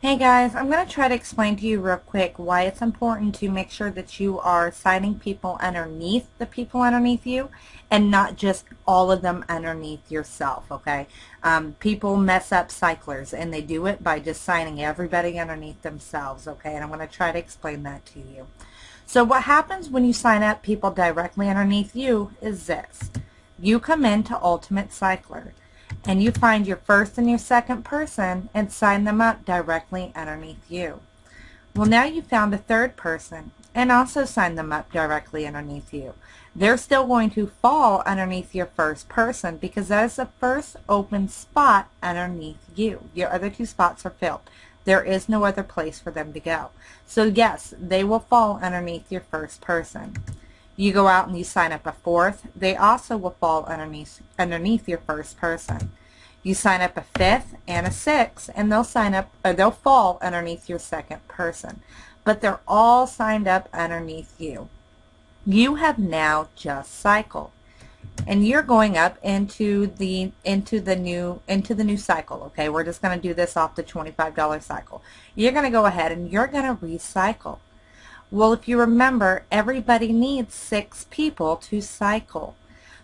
Hey guys, I'm going to try to explain to you real quick why it's important to make sure that you are signing people underneath the people underneath you and not just all of them underneath yourself, okay? People mess up cyclers and they do it by just signing everybody underneath themselves, okay? And I'm going to try to explain that to you. So what happens when you sign up people directly underneath you is this. You come into Ultimate Cycler and you find your first and your second person and sign them up directly underneath you. Well, now you found a third person and also sign them up directly underneath you. They're still going to fall underneath your first person because that is the first open spot underneath you. Your other two spots are filled. There is no other place for them to go. So yes, they will fall underneath your first person. You go out and you sign up a fourth, they also will fall underneath your first person. You sign up a fifth and a sixth, and they'll fall underneath your second person. But they're all signed up underneath you. You have now just cycled, and you're going up into the new cycle. Okay, we're just going to do this off the $25 cycle. You're going to go ahead and you're going to recycle. Well, if you remember, everybody needs 6 people to cycle.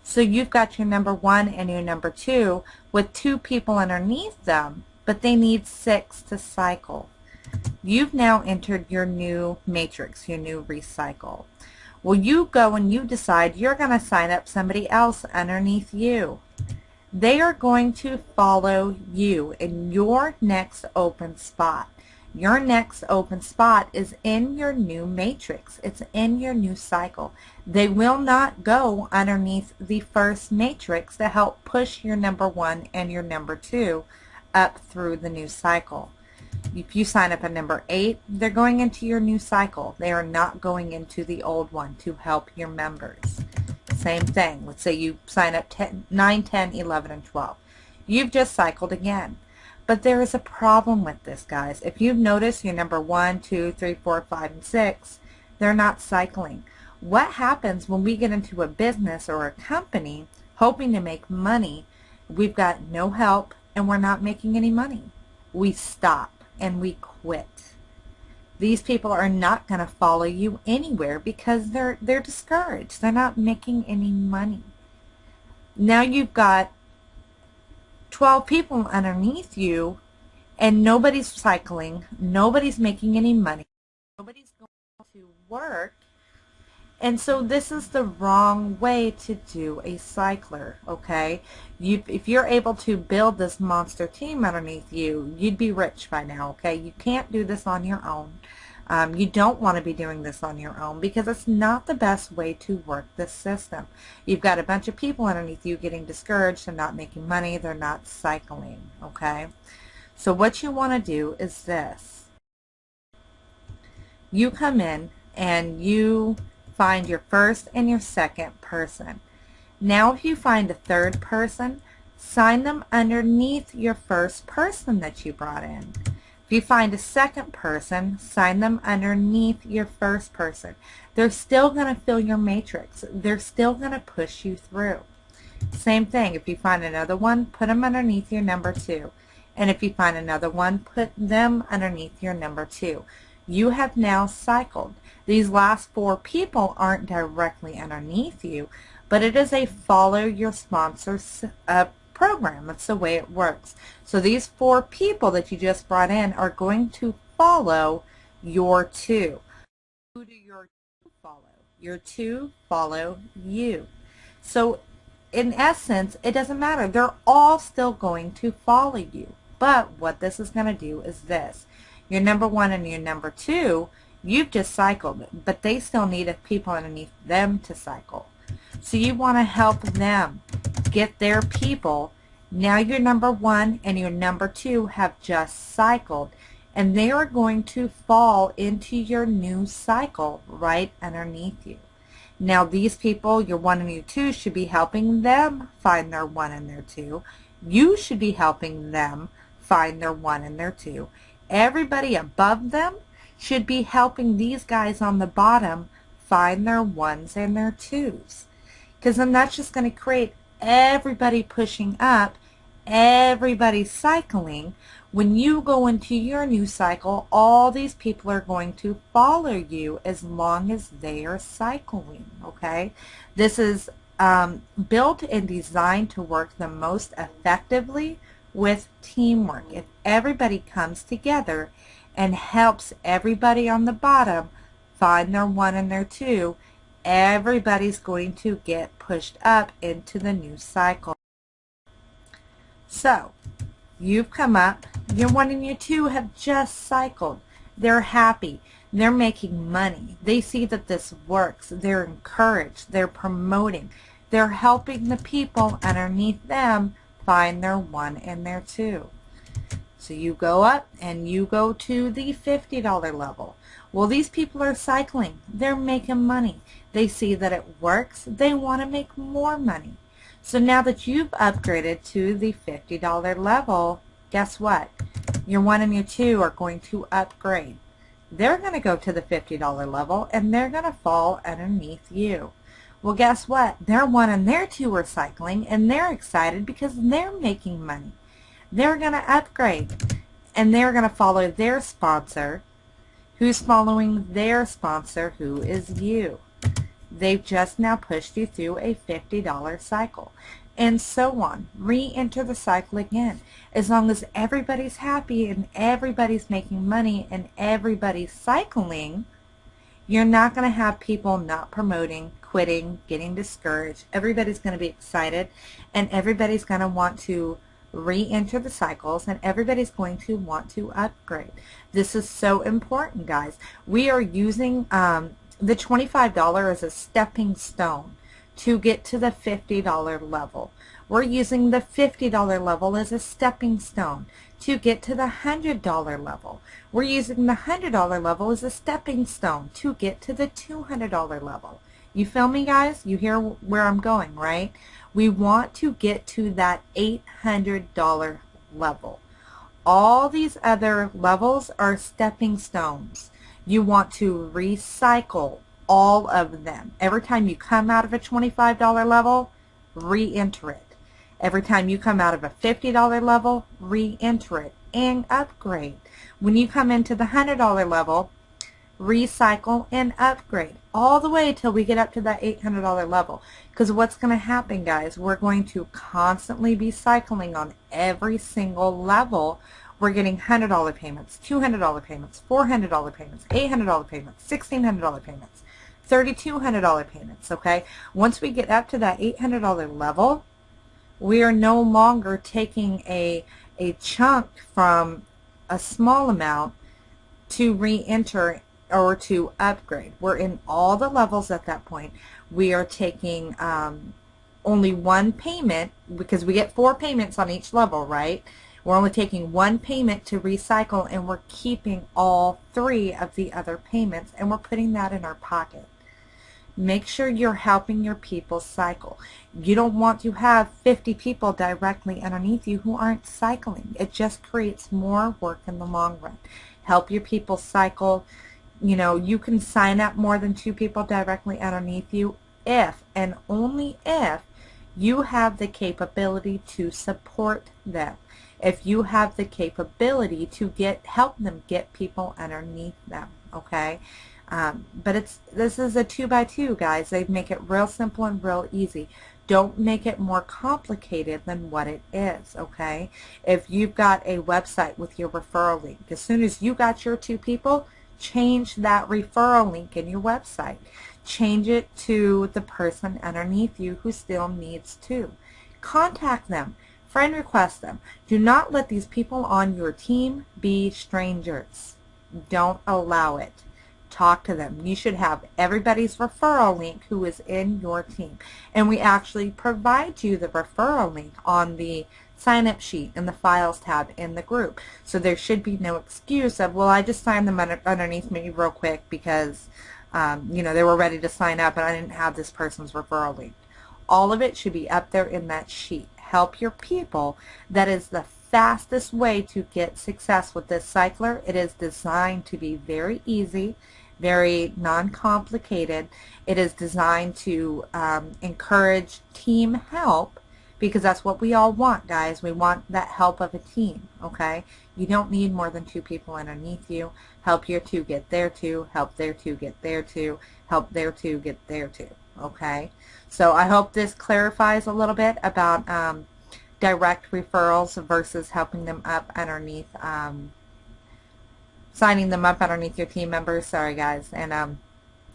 So you've got your number 1 and your number 2 with 2 people underneath them, but they need 6 to cycle. You've now entered your new matrix, your new recycle. Well, you go and you decide you're going to sign up somebody else underneath you. They are going to follow you in your next open spot. Your next open spot is in your new matrix. It's in your new cycle. They will not go underneath the first matrix to help push your number 1 and your number 2 up through the new cycle. If you sign up a number 8, they're going into your new cycle. They are not going into the old one to help your members. Same thing. Let's say you sign up 9, 10, 11, and 12. You've just cycled again. But there is a problem with this, guys. If you've noticed your number 1, 2, 3, 4, 5, and 6, they're not cycling. What happens when we get into a business or a company hoping to make money, we've got no help and we're not making any money? We stop and we quit. These people are not going to follow you anywhere because they're discouraged. They're not making any money. Now you've got 12 people underneath you and nobody's cycling, nobody's making any money, nobody's going to work, and so this is the wrong way to do a cycler, okay? If you're able to build this monster team underneath you, you'd be rich by now, okay? You can't do this on your own. You don't want to be doing this on your own because it's not the best way to work this system. You've got a bunch of people underneath you getting discouraged and not making money. They're not cycling, okay? So what you want to do is this. You come in and you find your first and your second person. Now if you find a third person, sign them underneath your first person that you brought in. If you find a second person, sign them underneath your first person. They're still going to fill your matrix. They're still going to push you through. Same thing, if you find another one, put them underneath your number 2. And if you find another one, put them underneath your number 2. You have now cycled. These last 4 people aren't directly underneath you, but it is a follow your sponsor program. That's the way it works. So these 4 people that you just brought in are going to follow your 2. Who do your 2 follow? Your 2 follow you. So in essence, it doesn't matter. They're all still going to follow you. But what this is going to do is this. Your number 1 and your number 2, you've just cycled, but they still need people underneath them to cycle. So you want to help them get their people. Now your number 1 and your number 2 have just cycled, and they are going to fall into your new cycle right underneath you. Now these people, your 1 and your 2, should be helping them find their 1 and their 2. You should be helping them find their 1 and their 2. Everybody above them should be helping these guys on the bottom find their 1s and their 2s. Because then that's just going to create everybody pushing up, everybody cycling, When you go into your new cycle, all these people are going to follow you as long as they are cycling, okay? This is built and designed to work the most effectively with teamwork. If everybody comes together and helps everybody on the bottom find their one and their two, everybody's going to get pushed up into the new cycle. So, you've come up, your one and your two have just cycled. They're happy. They're making money. They see that this works. They're encouraged. They're promoting. They're helping the people underneath them find their one and their two. So you go up and you go to the $50 level. Well, these people are cycling. They're making money. They see that it works. They want to make more money. So now that you've upgraded to the $50 level, guess what? Your one and your two are going to upgrade. They're going to go to the $50 level and they're going to fall underneath you. Well, guess what? Their one and their two are cycling and they're excited because they're making money. They're going to upgrade and they're going to follow their sponsor, who's following their sponsor, who is you. They've just now pushed you through a $50 cycle, and so on. Re-enter the cycle again. As long as everybody's happy and everybody's making money and everybody's cycling, you're not going to have people not promoting, quitting, getting discouraged. Everybody's going to be excited, and everybody's going to want to re-enter the cycles, and everybody's going to want to upgrade. This is so important, guys. We are using the $25 as a stepping stone to get to the $50 level. We're using the $50 level as a stepping stone to get to the $100 level. We're using the $100 level as a stepping stone to get to the $200 level. You feel me, guys? You hear where I'm going, right? We want to get to that $800 level. All these other levels are stepping stones. You want to recycle all of them. Every time you come out of a $25 level, re-enter it. Every time you come out of a $50 level, re-enter it and upgrade. When you come into the $100 level, recycle and upgrade all the way till we get up to that $800 level. Because what's going to happen, guys, we're going to constantly be cycling on every single level. We're getting $100 payments, $200 payments, $400 payments, $800 payments, $1,600 payments, $3,200 payments, okay? Once we get up to that $800 level, we are no longer taking a chunk from a small amount to re-enter or to upgrade. We're in all the levels at that point. We are taking only one payment, because we get 4 payments on each level, right? We're only taking one payment to recycle, and we're keeping all 3 of the other payments, and we're putting that in our pocket. Make sure you're helping your people cycle. You don't want to have 50 people directly underneath you who aren't cycling. It just creates more work in the long run. Help your people cycle. You know, you can sign up more than 2 people directly underneath you if and only if you have the capability to support them. If you have the capability to help them get people underneath them, okay? But this is a 2x2, guys. They make it real simple and real easy. Don't make it more complicated than what it is, okay? If you've got a website with your referral link, as soon as you got your 2 people, change that referral link in your website. Change it to the person underneath you who still needs to. Contact them. Friend request them. Do not let these people on your team be strangers. Don't allow it. Talk to them. You should have everybody's referral link who is in your team. And we actually provide you the referral link on the sign-up sheet in the Files tab in the group. So there should be no excuse of, well, I just signed them underneath me real quick because, you know, they were ready to sign up and I didn't have this person's referral link. All of it should be up there in that sheet. Help your people. That is the fastest way to get success with this cycler. It is designed to be very easy, very non-complicated. It is designed to encourage team help, because that's what we all want, guys. We want that help of a team, okay? You don't need more than 2 people underneath you. Help your 2 get their 2, help their 2 get their 2, help their 2 get their 2, okay? So I hope this clarifies a little bit about direct referrals versus helping them up underneath, signing them up underneath your team members. Sorry, guys. And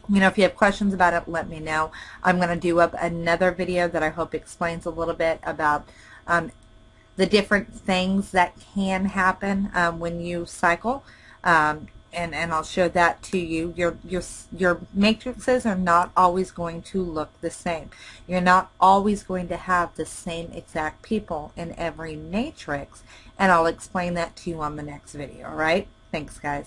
you know, if you have questions about it, let me know. I'm going to do up another video that I hope explains a little bit about the different things that can happen when you cycle. And I'll show that to you. Your matrices are not always going to look the same. You're not always going to have the same exact people in every matrix, and I'll explain that to you on the next video. All right? Thanks, guys.